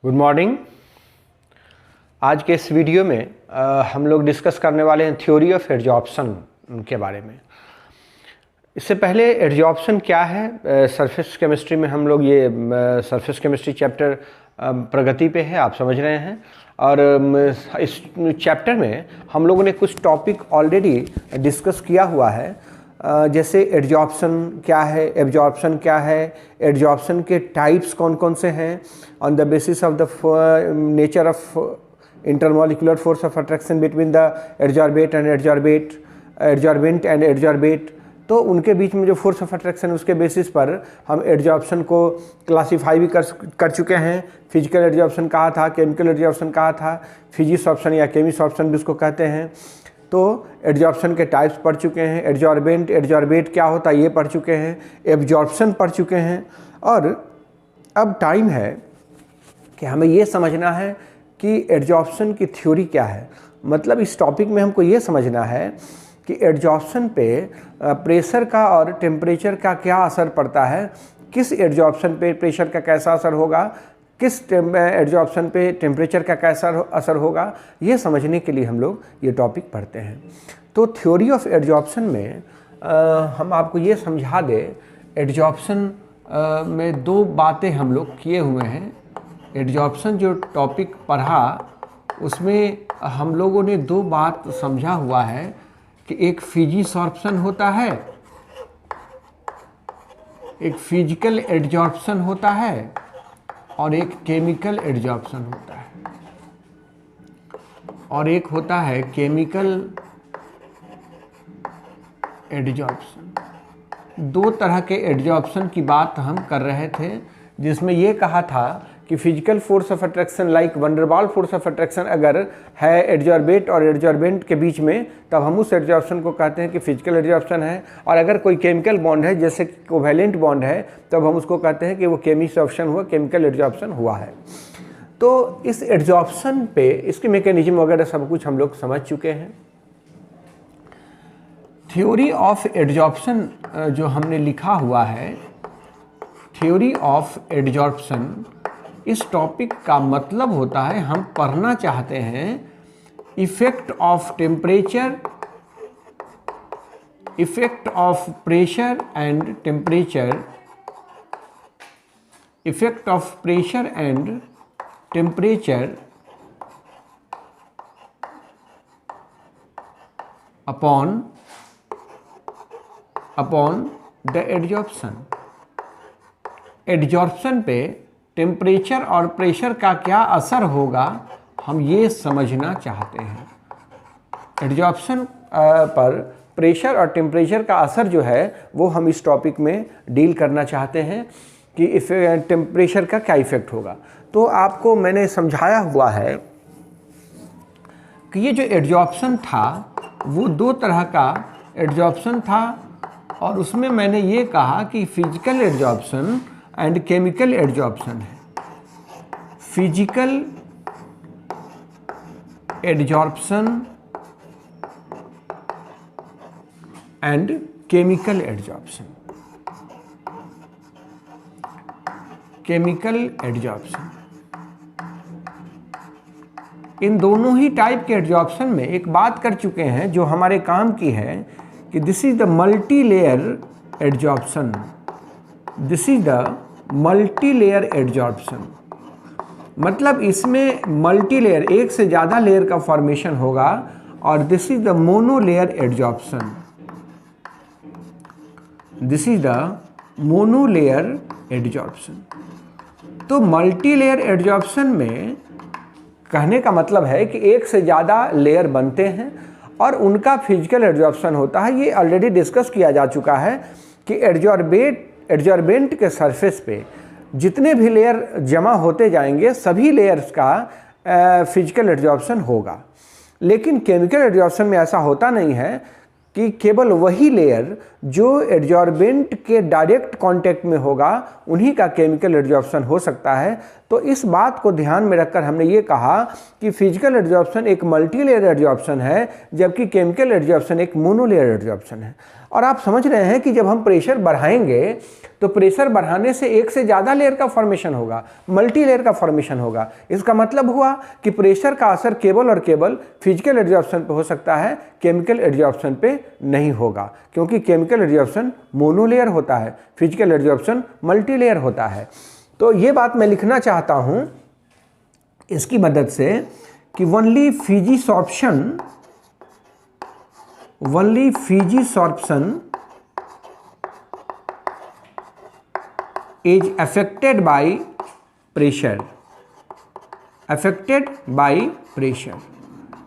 Good morning. आज के इस वीडियो में हम लोग डिस्कस करने वाले हैं थ्योरी ऑफ एडजॉर्प्शन के बारे में। इससे पहले एडजॉर्प्शन क्या है, सरफेस केमिस्ट्री में हम लोग ये सरफेस केमिस्ट्री चैप्टर प्रगति पे है, आप समझ रहे हैं। और इस चैप्टर में हम लोगों ने कुछ टॉपिक ऑलरेडी डिस्कस किया हुआ है, जैसे एडजॉर्प्शन क्या है, एब्जॉर्प्शन क्या है, एडजॉर्प्शन के टाइप्स कौन कौन से हैं, on the basis of the nature of intermolecular force of attraction between the adsorbate and adsorbent and adsorbate. तो उनके बीच में जो फोर्स ऑफ अट्रैक्शन है उसके बेसिस पर हम एडजॉर्प्शन को क्लासीफाई भी कर चुके हैं। फिजिकल एडजॉर्प्शन कहा था, केमिकल एडजॉर्प्शन कहा था, फिजिसॉर्प्शन या केमिसॉर्प्शन भी उसको कहते हैं। तो एडजॉर्प्शन के टाइप्स पढ़ चुके हैं, एडजॉर्बेंट एडजॉर्बेट क्या होता है ये पढ़ चुके हैं, एब्जॉर्प्शन पढ़ चुके हैं। और अब टाइम है कि हमें ये समझना है कि एडजॉर्प्शन की थ्योरी क्या है। मतलब इस टॉपिक में हमको ये समझना है कि एडजॉर्प्शन पे प्रेशर का और टेम्परेचर का क्या असर पड़ता है, किस एडजॉर्प्शन पे प्रेशर का कैसा असर होगा, किस एडजॉर्प्शन पे टेम्परेचर का कैसा असर होगा, ये समझने के लिए हम लोग ये टॉपिक पढ़ते हैं। तो थ्योरी ऑफ एडजॉर्प्शन में हम आपको ये समझा दें, एडजॉर्प्शन में दो बातें हम लोग किए हुए हैं। एडजॉर्प्शन जो टॉपिक पढ़ा उसमें हम लोगों ने दो बात समझा हुआ है कि एक फिजिसॉर्प्शन होता है, एक फिजिकल एडजॉर्प्शन होता है और एक केमिकल एडजॉर्प्शन होता है, और एक होता है केमिकल एडजॉर्प्शन। दो तरह के एडजॉर्प्शन की बात हम कर रहे थे, जिसमें ये कहा था कि physical force of attraction like van der Waals force of attraction अगर है एडजॉर्बेट और एडजॉर्बेंट के बीच में, तब हम उस एडजॉर्प्शन को कहते हैं कि फिजिकल एडजॉर्प्शन है। और अगर कोई केमिकल बॉन्ड है, जैसे कोवैलेंट बॉन्ड है, तब हम उसको कहते हैं कि वो केमिसॉर्प्शन हुआ, केमिकल एडजॉर्प्शन हुआ है। तो इस एडजॉर्प्शन पे इसकी मैकेनिज्म वगैरह सब कुछ हम लोग समझ चुके हैं। थ्योरी ऑफ एडजॉर्प्शन जो हमने लिखा हुआ है, थ्योरी ऑफ एडजॉर्प्शन, इस टॉपिक का मतलब होता है, हम पढ़ना चाहते हैं effect of temperature, effect of pressure and temperature, effect of pressure and temperature upon the adsorption. Adsorption पे टेम्परेचर और प्रेशर का क्या असर होगा, हम ये समझना चाहते हैं। एडजॉर्प्शन पर प्रेशर और टेम्परेचर का असर जो है वो हम इस टॉपिक में डील करना चाहते हैं कि टेम्परेचर का क्या इफेक्ट होगा। तो आपको मैंने समझाया हुआ है कि ये जो एडजॉर्प्शन था वो दो तरह का एडजॉर्प्शन था, और उसमें मैंने ये कहा कि physical adsorption and chemical adsorption है। Physical adsorption and chemical adsorption. Chemical adsorption, इन दोनों ही टाइप के एडजॉर्प्शन में एक बात कर चुके हैं जो हमारे काम की है कि this is the multi layer adsorption. This is the multi layer adsorption, मतलब इसमें मल्टी लेयर, एक से ज़्यादा लेयर का फॉर्मेशन होगा, और this is the mono layer adsorption. This is the mono layer adsorption. तो मल्टी लेयर एडजॉर्प्शन में कहने का मतलब है कि एक से ज़्यादा लेयर बनते हैं और उनका फिजिकल एडजॉर्प्शन होता है। ये ऑलरेडी डिस्कस किया जा चुका है कि एडजॉर्बेंट के सरफेस पे जितने भी लेयर जमा होते जाएंगे सभी लेयर्स का फिजिकल एडजॉर्प्शन होगा। लेकिन केमिकल एडजॉर्प्शन में ऐसा होता नहीं है कि केवल वही लेयर जो एडजॉर्बेंट के डायरेक्ट कांटेक्ट में होगा उन्हीं का केमिकल एडजॉर्प्शन हो सकता है। तो इस बात को ध्यान में रखकर हमने ये कहा कि फिजिकल एड्जॉर्प्शन एक मल्टी लेयर एड्जॉर्प्शन है, जबकि केमिकल एड्जॉर्प्शन एक मोनोलेयर एड्जॉर्प्शन है। और आप समझ रहे हैं कि जब हम प्रेशर बढ़ाएंगे तो प्रेशर बढ़ाने से एक से ज़्यादा लेयर का फॉर्मेशन होगा, मल्टी लेयर का फॉर्मेशन होगा। इसका मतलब हुआ कि प्रेशर का असर केवल और केवल फिजिकल एड्जॉर्प्शन पे हो सकता है, केमिकल एड्जॉर्प्शन पे नहीं होगा, क्योंकि केमिकल एड्जॉर्प्शन मोनोलेयर होता है, फिजिकल एड्जॉर्प्शन मल्टी लेयर होता है। तो ये बात मैं लिखना चाहता हूँ इसकी मदद से कि only physisorption is affected by pressure,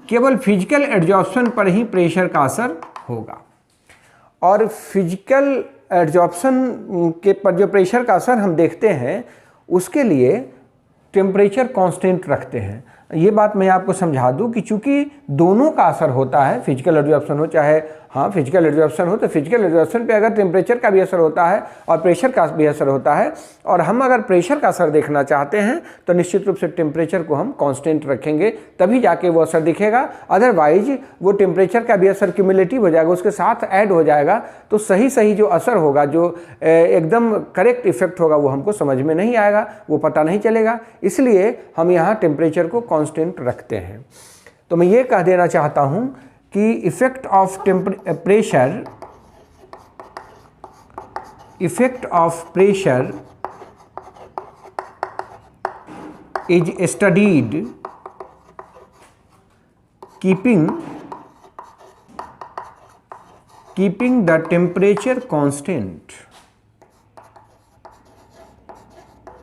केवल फिजिकल एड्जॉर्प्शन पर ही प्रेशर का असर होगा। और फिजिकल एड्जॉर्प्शन के पर जो प्रेशर का असर हम देखते हैं उसके लिए टेम्परेचर कांस्टेंट रखते हैं। ये बात मैं आपको समझा दूं कि चूंकि दोनों का असर होता है, फिजिकल एड्जॉर्प्शन हो चाहे फिजिकल एड्जॉर्प्शन हो, तो फिजिकल एड्जॉर्प्शन पे अगर टेम्परेचर का भी असर होता है और प्रेशर का भी असर होता है, और हम अगर प्रेशर का असर देखना चाहते हैं तो निश्चित रूप से टेम्परेचर को हम कांस्टेंट रखेंगे, तभी जाके वो असर दिखेगा। अदरवाइज वो टेम्परेचर का भी असर क्यूमुलेटिव हो जाएगा, उसके साथ ऐड हो जाएगा, तो सही जो असर होगा, जो एकदम करेक्ट इफेक्ट होगा, वो हमको समझ में नहीं आएगा, वो पता नहीं चलेगा। इसलिए हम यहाँ टेम्परेचर को कांस्टेंट रखते हैं। तो मैं ये कह देना चाहता हूँ कि effect of pressure is studied keeping the temperature constant.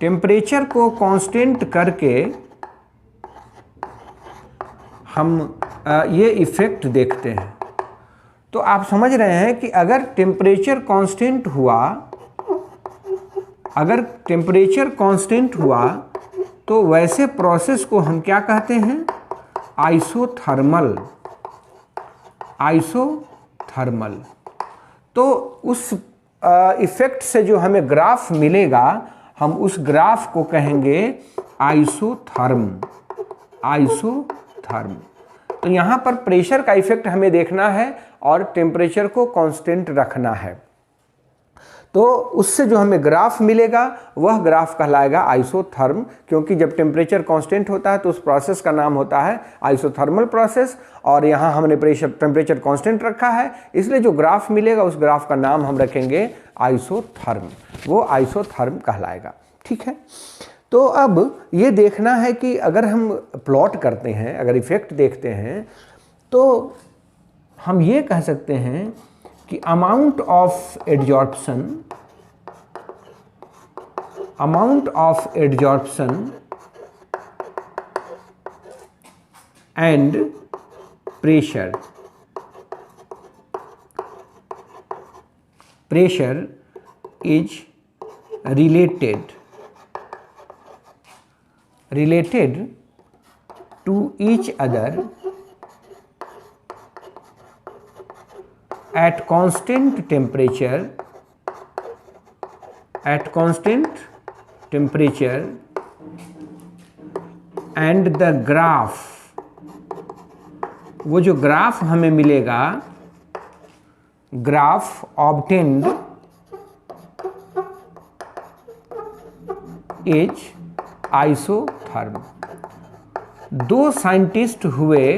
Temperature को कांस्टेंट करके हम ये इफेक्ट देखते हैं। तो आप समझ रहे हैं कि अगर टेम्परेचर कांस्टेंट हुआ तो वैसे प्रोसेस को हम क्या कहते हैं? आइसोथर्मल। तो उस इफेक्ट से जो हमें ग्राफ मिलेगा, हम उस ग्राफ को कहेंगे आइसोथर्म। तो यहाँ पर प्रेशर का इफेक्ट हमें देखना है और टेम्परेचर को कांस्टेंट रखना है। तो उससे जो हमें ग्राफ मिलेगा वह ग्राफ कहलाएगा आइसोथर्म, क्योंकि जब टेम्परेचर कांस्टेंट होता है तो उस प्रोसेस का नाम होता है आइसोथर्मल प्रोसेस, और यहाँ हमने टेम्परेचर कांस्टेंट रखा है, इसलिए जो ग्राफ मिलेगा उस ग्राफ का नाम हम रखेंगे आइसोथर्म। वो आइसोथर्म कहलाएगा। ठीक है। तो अब ये देखना है कि अगर हम प्लॉट करते हैं, अगर इफेक्ट देखते हैं, तो हम ये कह सकते हैं कि amount of adsorption and pressure is related to each other at constant temperature and the graph, वो जो ग्राफ हमें मिलेगा, ग्राफ obtained is आइसोथर्म। दो साइंटिस्ट हुए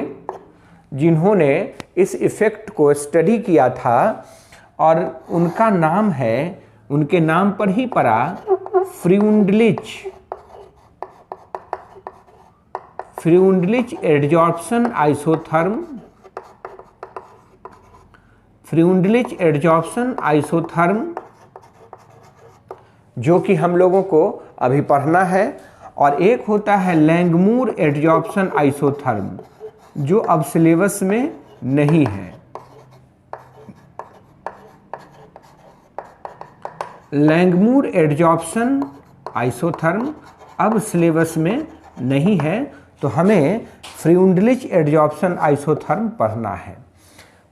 जिन्होंने इस इफेक्ट को स्टडी किया था, और उनका नाम है, उनके नाम पर ही पड़ा, फ्रीउंडलिच एड्जॉर्प्शन आइसोथर्म, जो कि हम लोगों को अभी पढ़ना है। और एक होता है लैंगमूर एड्जॉर्प्शन आइसोथर्म, जो अब सिलेबस में नहीं है। लैंगमूर एड्जॉर्प्शन आइसोथर्म अब सिलेबस में नहीं है, तो हमें फ्रीउंडलिच एड्जॉर्प्शन आइसोथर्म पढ़ना है।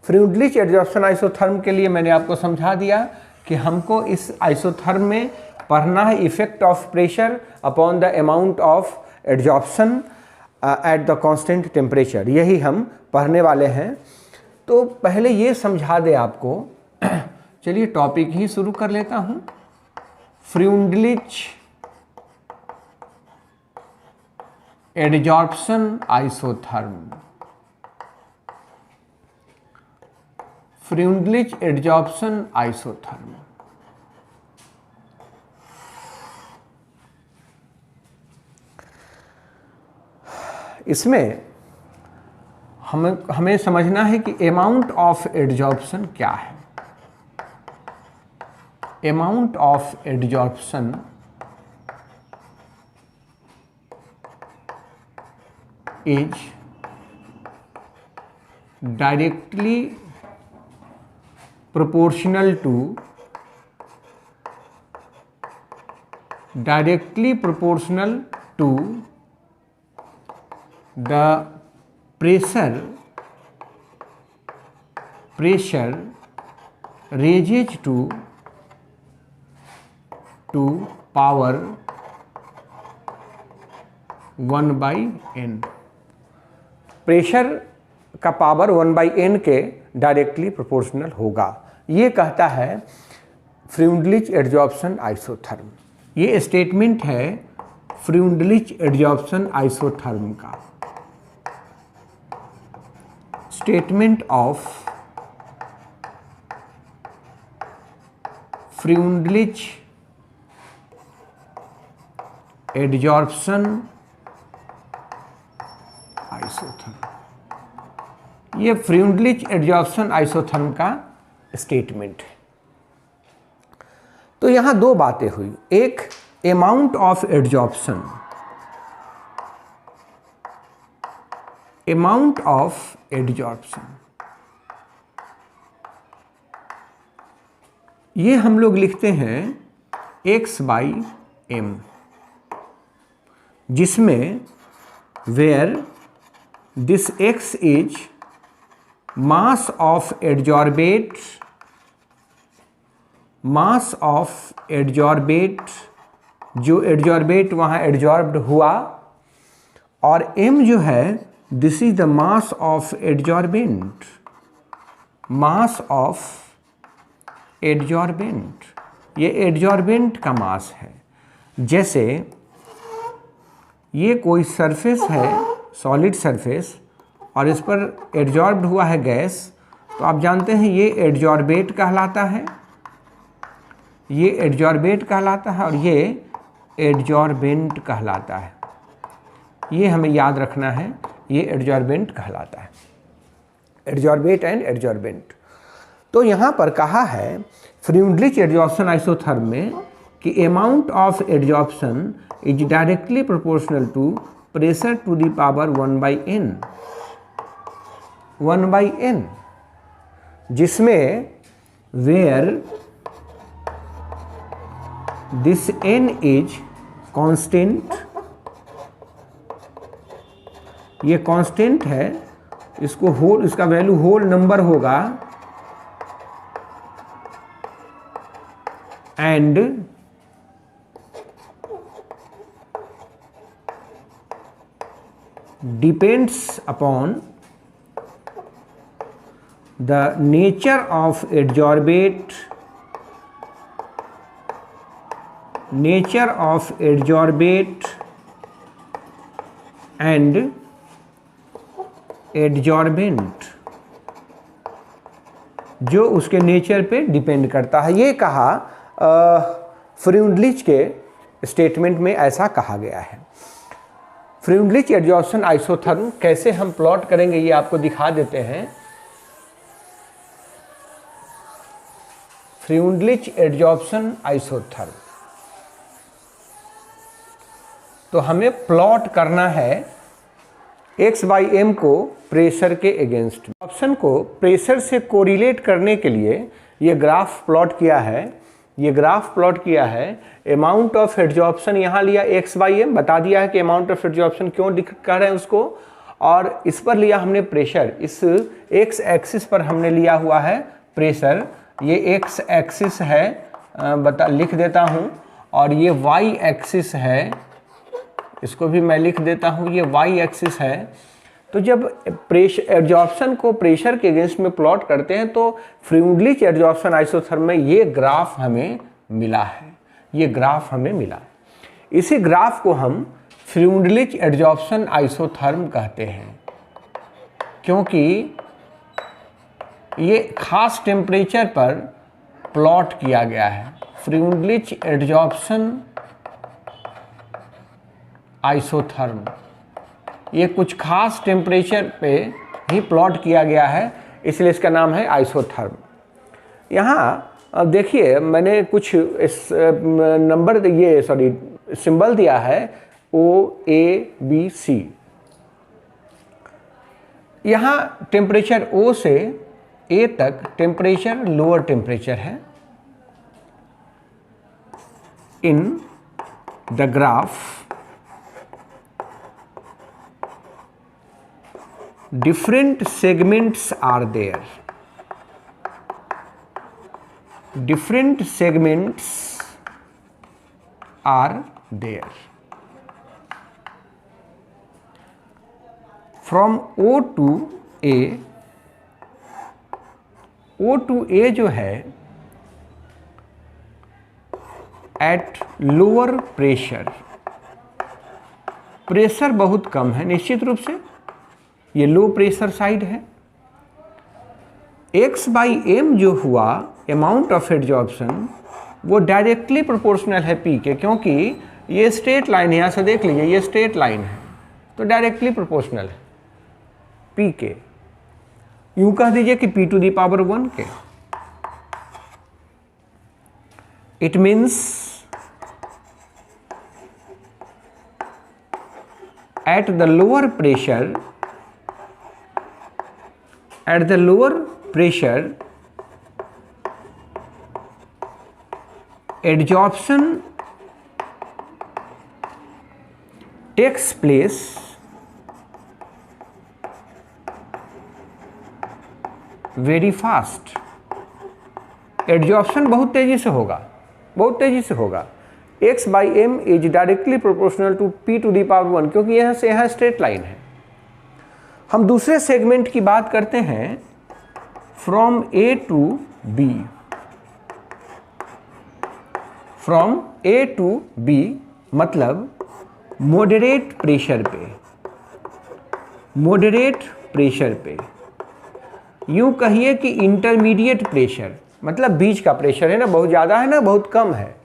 फ्रीउंडलिच एड्जॉर्प्शन आइसोथर्म के लिए मैंने आपको समझा दिया कि हमको इस आइसोथर्म में पढ़ना है effect of pressure upon the amount of adsorption at the constant temperature, यही हम पढ़ने वाले हैं। तो पहले ये समझा दे आपको, चलिए टॉपिक ही शुरू कर लेता हूँ। फ्रीउंडलिच एडजॉर्प्शन आइसोथर्म, फ्रीउंडलिच एडजॉर्प्शन आइसोथर्म। इसमें हमें समझना है कि अमाउंट ऑफ एडजॉर्प्शन क्या है। Amount of adsorption is directly proportional to the pressure raises to power 1/n। Pressure का पावर 1/n के डायरेक्टली प्रोपोर्शनल होगा, ये कहता है फ्रीउंडलिच एडजॉर्प्शन आइसोथर्म। ये स्टेटमेंट है फ्रीउंडलिच एडजॉर्प्शन आइसोथर्म का। स्टेटमेंट ऑफ फ्रीउंडलिच एडजॉर्प्शन आइसोथर्म, ये फ्रीउंडलिच एडजॉर्प्शन आइसोथर्म का स्टेटमेंट है। तो यहां दो बातें हुई, एक amount of adsorption, amount of adsorption ये हम लोग लिखते हैं x/m, जिसमें where this x is mass of adsorbate, mass of adsorbate, जो एडजॉर्बेट वहाँ एडजॉर्ब्ड हुआ, और m जो है this is the mass of adsorbent, mass of adsorbent, ये एडजॉर्बेंट का मास है। जैसे ये कोई सरफेस है, सॉलिड सरफेस, और इस पर एडजॉर्ब्ड हुआ है गैस, तो आप जानते हैं ये एडजॉर्बेट कहलाता है, ये एडजॉर्बेट कहलाता है, और ये एडजॉर्बेंट कहलाता है। ये हमें याद रखना है, ये एडजॉर्बेंट कहलाता है, एडजॉर्बेट एंड एडजॉर्बेंट। तो यहाँ पर कहा है फ्रीउंडलिच एडजॉर्प्शन आइसोथर्म में कि amount of adsorption is directly proportional to pressure to the power 1/n, 1/n, जिसमें where this n is constant, ये कांस्टेंट है, इसको होल, इसका वैल्यू होल नंबर होगा, and depends upon the nature of adsorbate, nature of adsorbate and adsorbent, जो उसके nature पे depend करता है। ये कहा फ्रीउंडलिच के स्टेटमेंट में, ऐसा कहा गया है। फ्रीउंडलिच एडजॉर्प्शन आइसोथर्म कैसे हम प्लॉट करेंगे ये आपको दिखा देते हैं। फ्रीउंडलिच एडजॉर्प्शन आइसोथर्म, तो हमें प्लॉट करना है x/m को प्रेशर के अगेंस्ट। ऑप्शन को प्रेशर से कोरिलेट करने के लिए ये ग्राफ प्लॉट किया है, ये ग्राफ प्लॉट किया है। अमाउंट ऑफ एडजॉर्प्शन यहाँ लिया x/m, बता दिया है कि अमाउंट ऑफ एडजॉर्प्शन क्यों कर रहे हैं उसको, और इस पर लिया हमने प्रेशर, इस x एक्सिस पर हमने लिया हुआ है प्रेशर ये एक्स एक्सिस है, लिख देता हूँ, और ये वाई एक्सिस है, इसको भी मैं लिख देता हूँ, ये वाई एक्सिस है। तो जब प्रेशर एड्जॉर्प्शन को प्रेशर के अगेंस्ट में प्लॉट करते हैं तो फ्रीउंडलिच एड्जॉर्प्शन आइसोथर्म में ये ग्राफ हमें मिला है, ये ग्राफ हमें मिला। इसी ग्राफ को हम फ्रीउंडलिच एड्जॉर्प्शन आइसोथर्म कहते हैं, क्योंकि ये खास टेम्परेचर पर प्लॉट किया गया है। फ्रीउंडलिच एड्जॉर्प्शन आइसोथर्म, ये कुछ खास टेम्परेचर पे ही प्लॉट किया गया है, इसलिए इसका नाम है आइसोथर्म। यहाँ अब देखिए मैंने कुछ इस नंबर ये सिंबल दिया है OABC। यहाँ टेम्परेचर O से A तक टेम्परेचर लोअर टेम्परेचर है। In the graph different segments are there, different segments are there from O to A। O to A जो है at lower pressure, प्रेशर बहुत कम है, निश्चित रूप से ये लो प्रेशर साइड है। X/m जो हुआ अमाउंट ऑफ एड्जॉर्प्शन वो डायरेक्टली प्रोपोर्शनल है P के, क्योंकि ये स्ट्रेट लाइन है, यहाँ से देख लीजिए ये स्ट्रेट लाइन है, तो डायरेक्टली प्रोपोर्शनल है P के। यूं कह दीजिए कि P टू दी पावर 1 के। It means at the lower pressure, at the lower pressure adsorption takes place very fast। Adsorption बहुत तेजी से होगा, बहुत तेजी से होगा। X/m is directly proportional to P to the power 1, क्योंकि यहाँ से यहाँ स्ट्रेट लाइन है। हम दूसरे सेगमेंट की बात करते हैं from A to B। From A to B मतलब मॉडरेट प्रेशर पे, मॉडरेट प्रेशर पे, यूं कहिए कि इंटरमीडिएट प्रेशर, मतलब बीच का प्रेशर है ना, बहुत ज़्यादा है ना बहुत कम है।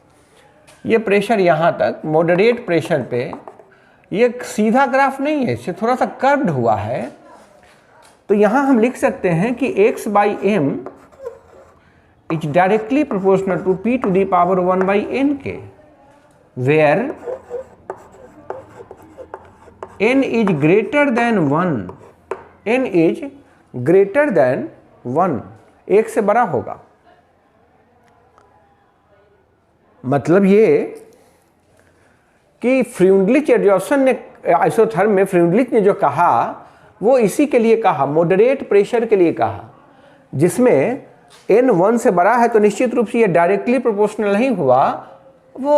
ये प्रेशर यहाँ तक मॉडरेट प्रेशर पे, ये सीधा ग्राफ नहीं है, इससे थोड़ा सा कर्व्ड हुआ है। तो यहाँ हम लिख सकते हैं कि X/m is directly proportional to P to the power 1/n के, where n is greater than 1, n is greater than 1, 1 से बड़ा होगा। मतलब ये कि फ्रीउंडलिच एड्जॉर्प्शन ने आइसोथर्म में फ्रीउंडलिच ने जो कहा वो इसी के लिए कहा, मॉडरेट प्रेशर के लिए कहा, जिसमें n 1 से बड़ा है, तो निश्चित रूप से ये डायरेक्टली प्रोपोर्शनल नहीं हुआ, वो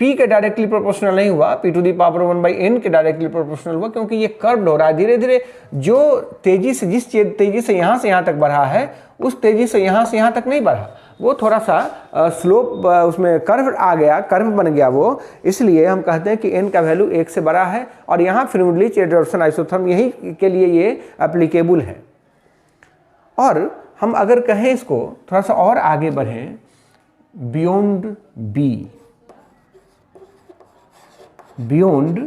P के डायरेक्टली प्रोपोर्शनल नहीं हुआ, P to the power 1/n के डायरेक्टली प्रोपोर्शनल हुआ, क्योंकि ये कर्व्ड हो रहा है धीरे धीरे। जो तेजी से, जिस तेजी से यहाँ से यहाँ तक बढ़ा है उस तेजी से यहाँ से यहाँ तक नहीं बढ़ा, वो थोड़ा सा स्लोप उसमें कर्व आ गया, कर्व बन गया वो। इसलिए हम कहते हैं कि n का वैल्यू 1 से बड़ा है, और यहाँ फ्रीउंडलिच एड्जॉर्प्शन आइसोथर्म यही के लिए ये एप्लीकेबल है। और हम अगर कहें इसको थोड़ा सा और आगे बढ़ें, beyond B, beyond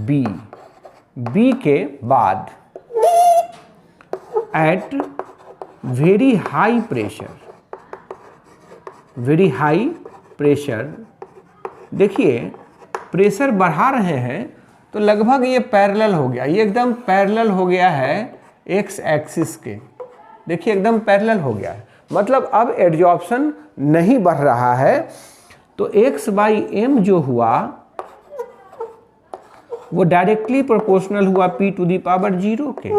B, B के बाद at very high pressure, very high pressure, देखिए प्रेशर बढ़ा रहे हैं तो लगभग ये पैरेलल हो गया, ये एकदम पैरेलल हो गया है एक्स एक्सिस के, देखिए एकदम पैरेलल हो गया है। मतलब अब एड्जॉर्प्शन नहीं बढ़ रहा है, तो X/m जो हुआ वो डायरेक्टली प्रोपोर्शनल हुआ P टू दी पावर 0 के।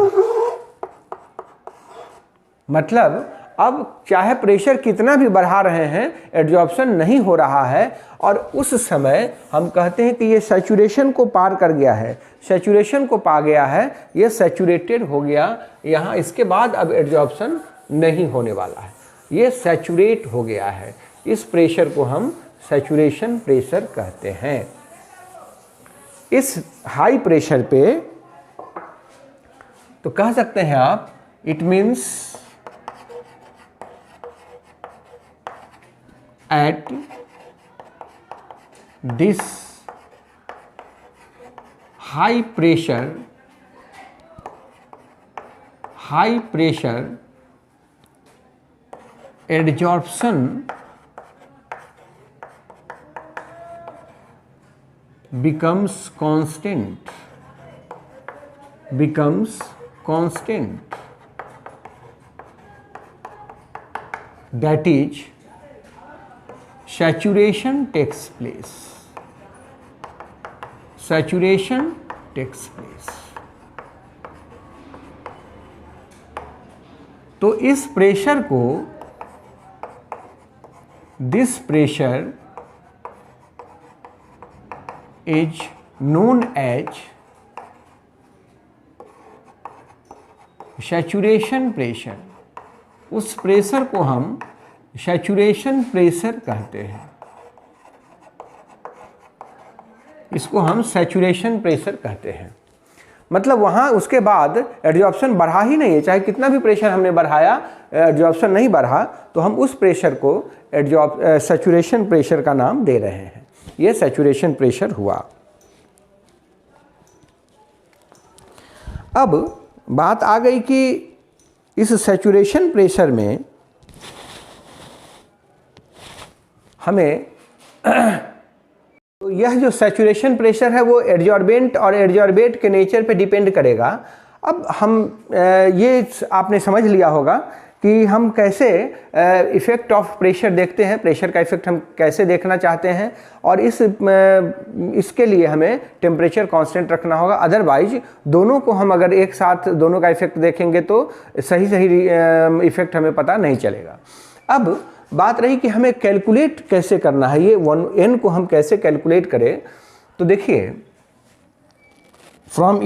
मतलब अब चाहे प्रेशर कितना भी बढ़ा रहे हैं एड्जॉर्प्शन नहीं हो रहा है, और उस समय हम कहते हैं कि ये सैचुरेशन को पार कर गया है, सैचुरेशन को पा गया है, ये सैचुरेटेड हो गया यहाँ, इसके बाद अब एड्जॉर्प्शन नहीं होने वाला है, ये सैचुरेट हो गया है। इस प्रेशर को हम सैचुरेशन प्रेशर कहते हैं। इस हाई प्रेशर पे तो कह सकते हैं आप, it means at this high pressure adsorption becomes constant, that is saturation takes place, तो इस प्रेशर को, this pressure is known as saturation pressure। उस प्रेशर को हम सैचुरेशन प्रेशर कहते हैं, इसको हम सैचुरेशन प्रेशर कहते हैं। मतलब वहाँ उसके बाद एड्जॉर्प्शन बढ़ा ही नहीं है, चाहे कितना भी प्रेशर हमने बढ़ाया एड्जॉर्प्शन नहीं बढ़ा, तो हम उस प्रेशर को सैचुरेशन प्रेशर का नाम दे रहे हैं। ये सैचुरेशन प्रेशर हुआ। अब बात आ गई कि इस सैचुरेशन प्रेशर में हमें तो यह जो सैचुरेशन प्रेशर है वो एड्जॉर्बेंट और एड्जॉर्बेट के नेचर पे डिपेंड करेगा। अब हम ये आपने समझ लिया होगा कि हम कैसे इफ़ेक्ट ऑफ प्रेशर देखते हैं, प्रेशर का इफ़ेक्ट हम कैसे देखना चाहते हैं, और इसके लिए हमें टेम्परेचर कांस्टेंट रखना होगा। अदरवाइज दोनों को हम अगर एक साथ दोनों का इफ़ेक्ट देखेंगे तो सही इफ़ेक्ट हमें पता नहीं चलेगा। अब बात रही कि हमें कैलकुलेट कैसे करना है, ये 1n को हम कैसे कैलकुलेट करें। तो देखिए, फ्रॉम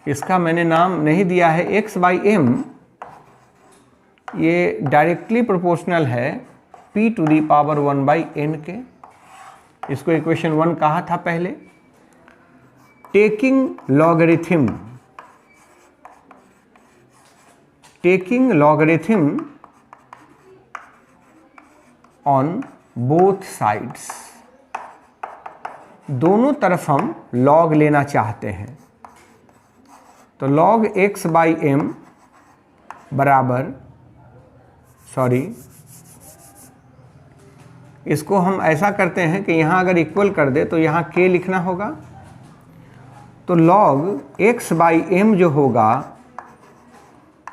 इसका मैंने नाम नहीं दिया है x/m, ये डायरेक्टली प्रोपोर्शनल है p⁴ 1/n के। इसको इक्वेशन 1 कहा था पहले। Taking logarithm on both sides, दोनों तरफ हम लॉग लेना चाहते हैं। तो log x/m बराबर, इसको हम ऐसा करते हैं कि यहाँ अगर इक्वल कर दे तो यहाँ k लिखना होगा। तो log x/m जो होगा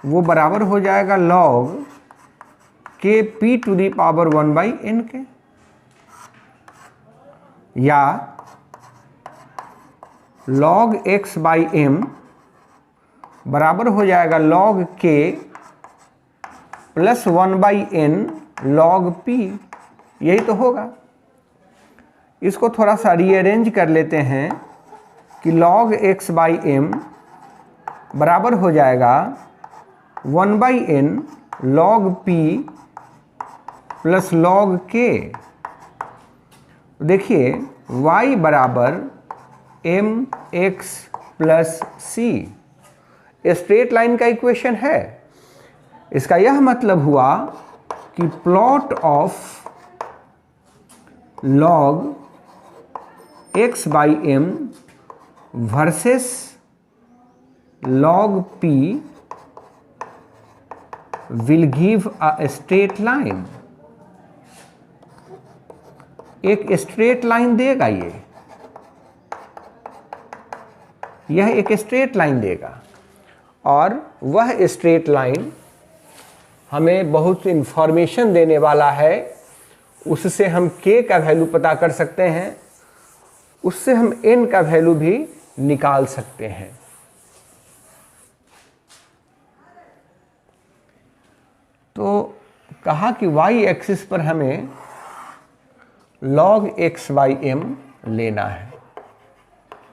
वो बराबर हो जाएगा log k p⁴ 1/n के, या log x/m बराबर हो जाएगा log k + 1/n log p। यही तो होगा। इसको थोड़ा सा रीअरेंज कर लेते हैं कि log x/m बराबर हो जाएगा 1/n log p + log k। देखिए y बराबर mx + c, स्ट्रेट लाइन का इक्वेशन है। इसका यह मतलब हुआ कि plot of log x/m versus log p will give a straight line। एक स्ट्रेट लाइन देगा, यह एक स्ट्रेट लाइन देगा, और वह स्ट्रेट लाइन हमें बहुत इंफॉर्मेशन देने वाला है। उससे हम k का वैल्यू पता कर सकते हैं, उससे हम n का वैल्यू भी निकाल सकते हैं। तो कहा कि y एक्सिस पर हमें log x बाई m लेना है,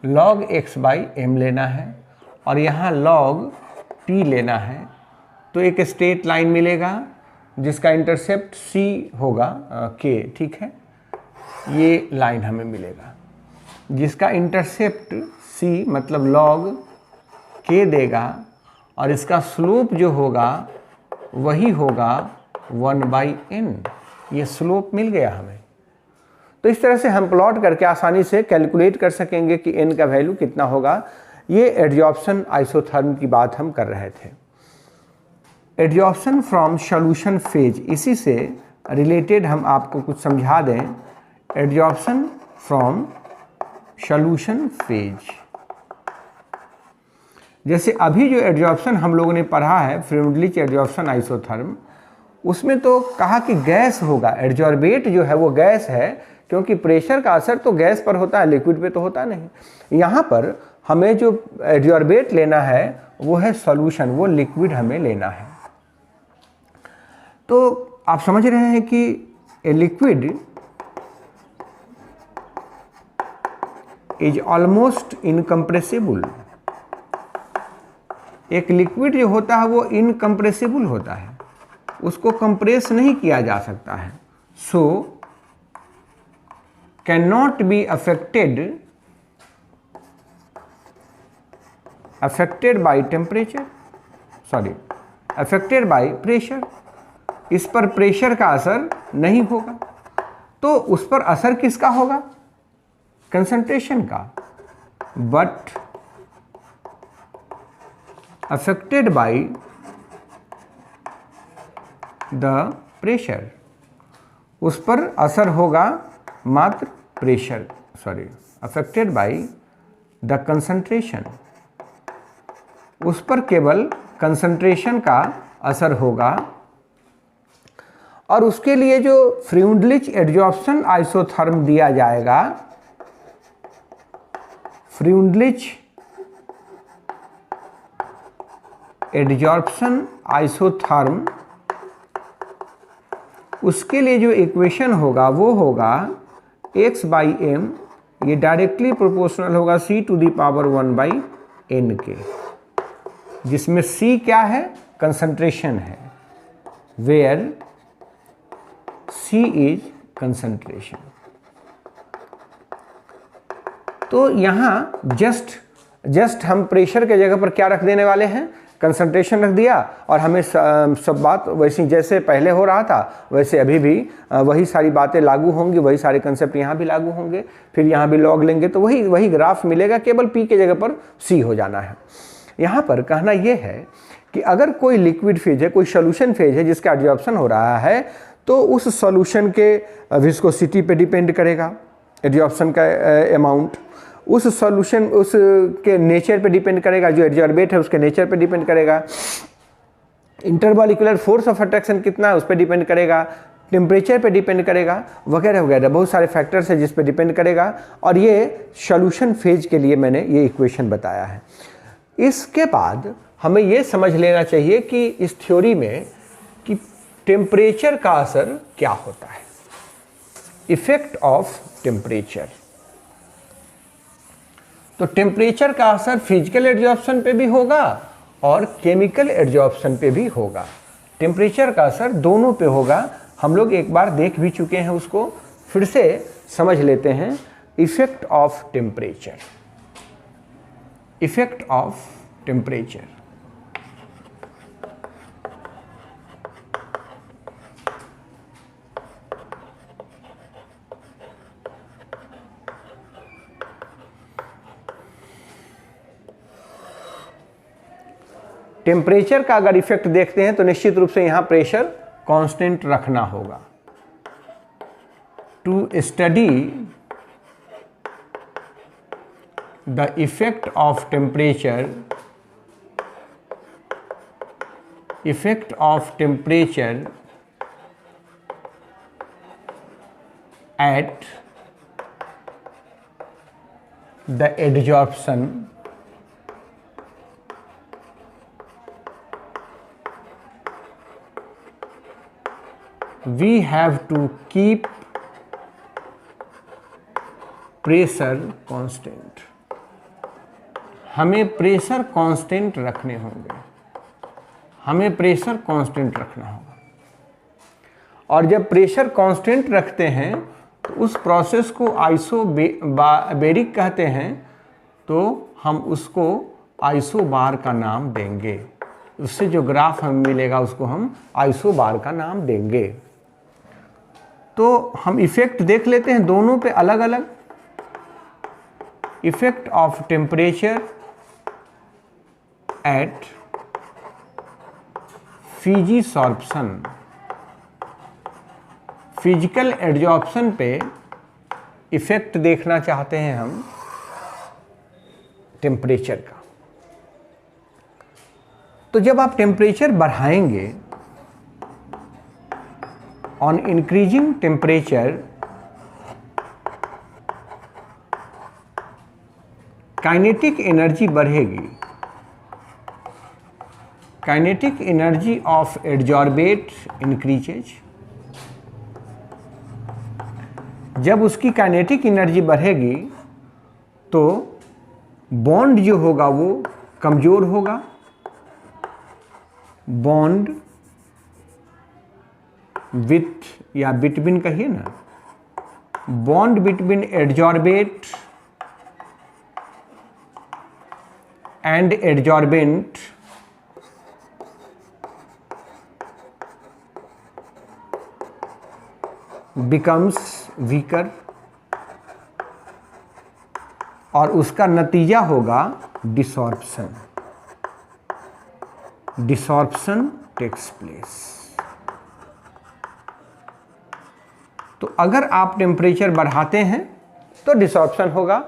log x बाई m लेना है और यहाँ log t लेना है। तो एक स्ट्रेट लाइन मिलेगा जिसका इंटरसेप्ट c होगा k, ठीक है। ये लाइन हमें मिलेगा जिसका इंटरसेप्ट c मतलब log k देगा और इसका स्लोप जो होगा वही होगा 1/n। ये स्लोप मिल गया हमें। तो इस तरह से हम प्लॉट करके आसानी से कैलकुलेट कर सकेंगे कि n का वैल्यू कितना होगा। ये एडजॉर्प्शन आइसोथर्म की बात हम कर रहे थे। एडजॉर्प्शन फ्रॉम सॉल्यूशन फेज, इसी से रिलेटेड हम आपको कुछ समझा दें। एडजॉर्प्शन फ्रॉम सॉल्यूशन फेज, जैसे अभी जो एडजॉर्प्शन हम लोगों ने पढ़ा है फ्रीमडलिच एडजॉर्प्शन आइसोथर्म, उसमें तो कहा कि गैस होगा, एडजॉर्बेट जो है वो गैस है, क्योंकि प्रेशर का असर तो गैस पर होता है, लिक्विड पे तो होता नहीं। यहाँ पर हमें जो एडजॉर्बेट लेना है वो है सॉल्यूशन, वो लिक्विड हमें लेना है। तो आप समझ रहे हैं कि a liquid is almost incompressible. एक लिक्विड जो होता है वो इनकम्प्रेसिबल होता है, उसको कंप्रेस नहीं किया जा सकता है। So can not be affected by temperature, sorry affected by pressure. इस पर प्रेशर का असर नहीं होगा। तो उस पर असर किसका होगा? कंसंट्रेशन का। But affected by the pressure, उस पर असर होगा मात्र pressure, sorry affected by the concentration, उस पर केवल कंसंट्रेशन का असर होगा। और उसके लिए जो फ्रीमडलिच एडजॉर्प्शन आइसोथर्म दिया जाएगा, फ्रीमडलिच एडजॉर्प्शन आइसोथर्म, उसके लिए जो इक्वेशन होगा वो होगा x बाई m, ये डायरेक्टली प्रोपोर्शनल होगा c to the power 1/n के, जिसमें c क्या है? कंसंट्रेशन है, वेयर c इज कंसंट्रेशन। तो यहाँ जस्ट हम प्रेशर के जगह पर क्या रख देने वाले हैं? कंसंट्रेशन रख दिया, और हमें सब बात वैसी जैसे पहले हो रहा था वैसे अभी भी वही सारी बातें लागू होंगी, वही सारे कंसेप्ट यहाँ भी लागू होंगे। फिर यहाँ भी लॉग लेंगे तो वही ग्राफ मिलेगा, केवल p के जगह पर c हो जाना है। यहाँ पर कहना यह है कि अगर कोई लिक्विड फेज है, कोई सोल्यूशन फेज है जिसका एडजॉर्प्शन हो रहा है, तो उस सॉल्यूशन के विस्कोसिटी पे डिपेंड करेगा एडजॉर्प्शन का अमाउंट, उस सॉल्यूशन उसके नेचर पे डिपेंड करेगा, जो एडजॉर्बेट है उसके नेचर पे डिपेंड करेगा, इंटरमॉलिक्यूलर फोर्स ऑफ अट्रैक्शन कितना है उस पर डिपेंड करेगा, टेम्परेचर पे डिपेंड करेगा, वगैरह वगैरह बहुत सारे फैक्टर्स है जिस पे डिपेंड करेगा। और ये सॉल्यूशन फेज के लिए मैंने ये इक्वेशन बताया है। इसके बाद हमें ये समझ लेना चाहिए कि इस थ्योरी में कि टेम्परेचर का असर क्या होता है, इफेक्ट ऑफ टेम्परेचर। तो टेम्परेचर का असर फिजिकल एडजॉर्प्शन पे भी होगा और केमिकल एडजॉर्प्शन पे भी होगा। टेम्परेचर का असर दोनों पे होगा। हम लोग एक बार देख भी चुके हैं, उसको फिर से समझ लेते हैं। Effect of temperature, effect of temperature. Temperature का अगर इफेक्ट देखते हैं तो निश्चित रूप से यहां प्रेशर कांस्टेंट रखना होगा। To study the effect of temperature, effect of temperature at the adsorption we have to keep pressure constant। हमें प्रेशर कांस्टेंट रखने होंगे, हमें प्रेशर कांस्टेंट रखना होगा। और जब प्रेशर कांस्टेंट रखते हैं तो उस प्रोसेस को आइसोबैरिक कहते हैं, तो हम उसको आइसोबार का नाम देंगे। उससे जो ग्राफ हमें मिलेगा उसको हम आइसोबार का नाम देंगे। तो हम इफेक्ट देख लेते हैं दोनों पे अलग अलग। Effect of temperature at physisorption, physical adsorption पे इफेक्ट देखना चाहते हैं हम टेम्परेचर का। तो जब आप टेम्परेचर बढ़ाएंगे, on increasing temperature kinetic energy बढ़ेगी। Kinetic energy of adsorbate increases. जब उसकी काइनेटिक एनर्जी बढ़ेगी तो बॉन्ड जो होगा वो कमजोर होगा। बॉन्ड विथ या बिटवीन कहिए ना, bond between adsorbate and adsorbent becomes weaker, और उसका नतीजा होगा डिसॉर्प्शन। Desorption takes place. तो अगर आप टेम्परेचर बढ़ाते हैं तो डिसॉर्प्शन होगा।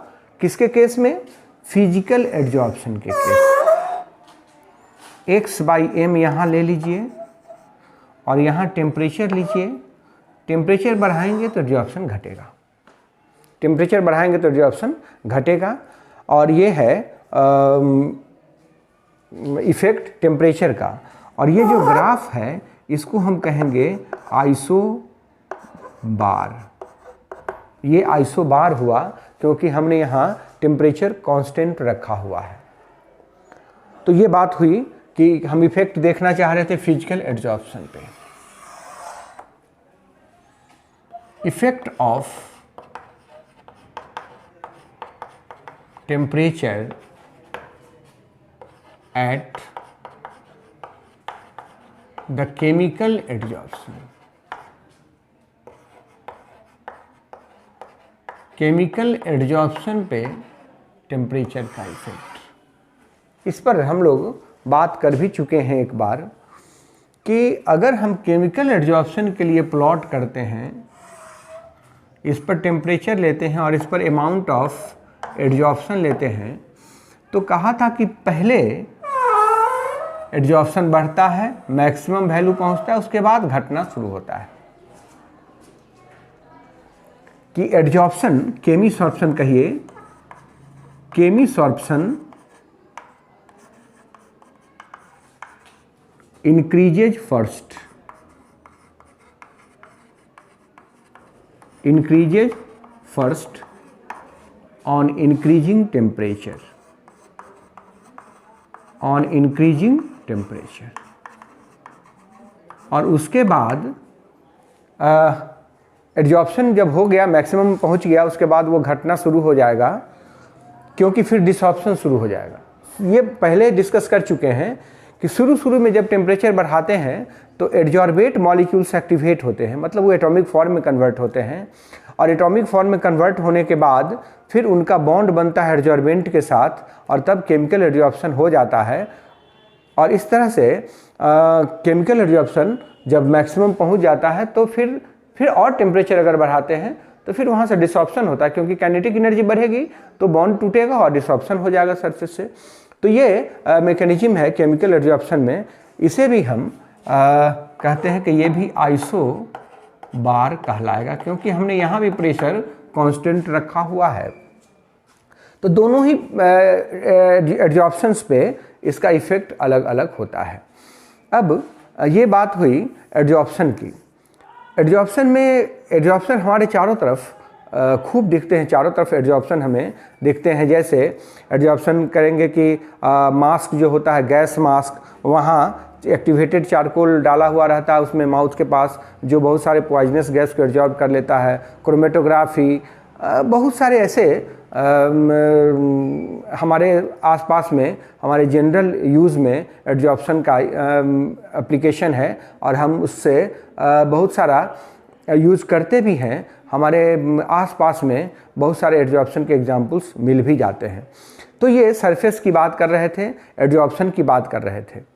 किसके केस में? फिजिकल एडजॉर्प्शन के केस। x/m यहाँ ले लीजिए और यहाँ टेम्परेचर लीजिए। टेम्परेचर बढ़ाएंगे तो एडजॉर्प्शन घटेगा, टेम्परेचर बढ़ाएंगे तो एडजॉर्प्शन घटेगा। और ये है इफेक्ट टेम्परेचर का। और ये जो ग्राफ है इसको हम कहेंगे आइसोबार। ये आइसोबार हुआ क्योंकि हमने यहाँ टेम्परेचर कांस्टेंट रखा हुआ है। तो ये बात हुई कि हम इफेक्ट देखना चाह रहे थे फिजिकल एडजॉर्प्शन पे। Effect of temperature at the chemical adsorption. Chemical adsorption पे टेम्परेचर का इफेक्ट, इस पर हम लोग बात कर भी चुके हैं एक बार कि अगर हम केमिकल एडजॉर्प्शन के लिए प्लॉट करते हैं, इस पर टेम्परेचर लेते हैं और इस पर अमाउंट ऑफ एडजॉर्प्शन लेते हैं, तो कहा था कि पहले एडजॉर्प्शन बढ़ता है, मैक्सिमम वैल्यू पहुंचता है, उसके बाद घटना शुरू होता है। कि एडजॉर्प्शन, केमिसॉर्प्शन कहिए, chemisorption increases first, increases first on increasing temperature, on increasing temperature। और उसके बाद एडजॉर्प्शन जब हो गया, मैक्सिमम पहुंच गया, उसके बाद वो घटना शुरू हो जाएगा क्योंकि फिर डिसॉर्प्शन शुरू हो जाएगा। ये पहले डिस्कस कर चुके हैं कि शुरू में जब टेम्परेचर बढ़ाते हैं तो एडजॉर्बेट मॉलिक्यूल्स एक्टिवेट होते हैं, मतलब वो एटॉमिक फॉर्म में कन्वर्ट होते हैं। और एटॉमिक फॉर्म में कन्वर्ट होने के बाद फिर उनका बॉन्ड बनता है एडजॉर्बेंट के साथ और तब केमिकल एडजॉर्प्शन हो जाता है। और इस तरह से केमिकल एडजॉर्प्शन जब मैक्सिमम पहुंच जाता है तो फिर और टेम्परेचर अगर बढ़ाते हैं तो फिर वहाँ से डिसॉर्प्शन होता है, क्योंकि काइनेटिक एनर्जी बढ़ेगी तो बॉन्ड टूटेगा और डिसॉर्प्शन हो जाएगा सरफेस से। तो ये मैकेनिज्म है केमिकल एडजॉर्प्शन में। इसे भी हम कहते हैं कि ये भी आइसोबार कहलाएगा, क्योंकि हमने यहाँ भी प्रेशर कांस्टेंट रखा हुआ है। तो दोनों ही एडजॉर्प्शंस पे इसका इफ़ेक्ट अलग अलग होता है। अब ये बात हुई एडजॉर्प्शन की। एडजॉर्प्शन हमारे चारों तरफ खूब दिखते हैं, चारों तरफ एडजॉर्प्शन हमें दिखते हैं। जैसे एडजॉर्प्शन करेंगे कि मास्क जो होता है, गैस मास्क, वहाँ एक्टिवेटेड चारकोल डाला हुआ रहता है उसमें माउथ के पास, जो बहुत सारे पॉइजनस गैस को एब्जॉर्ब कर लेता है। क्रोमेटोग्राफी, बहुत सारे ऐसे हमारे आसपास में, हमारे जनरल यूज़ में एडजॉर्प्शन का एप्लीकेशन है और हम उससे बहुत सारा यूज़ करते भी हैं। हमारे आसपास में बहुत सारे एडजॉर्प्शन के एग्जांपल्स मिल भी जाते हैं। तो ये सरफेस की बात कर रहे थे, एडजॉर्प्शन की बात कर रहे थे।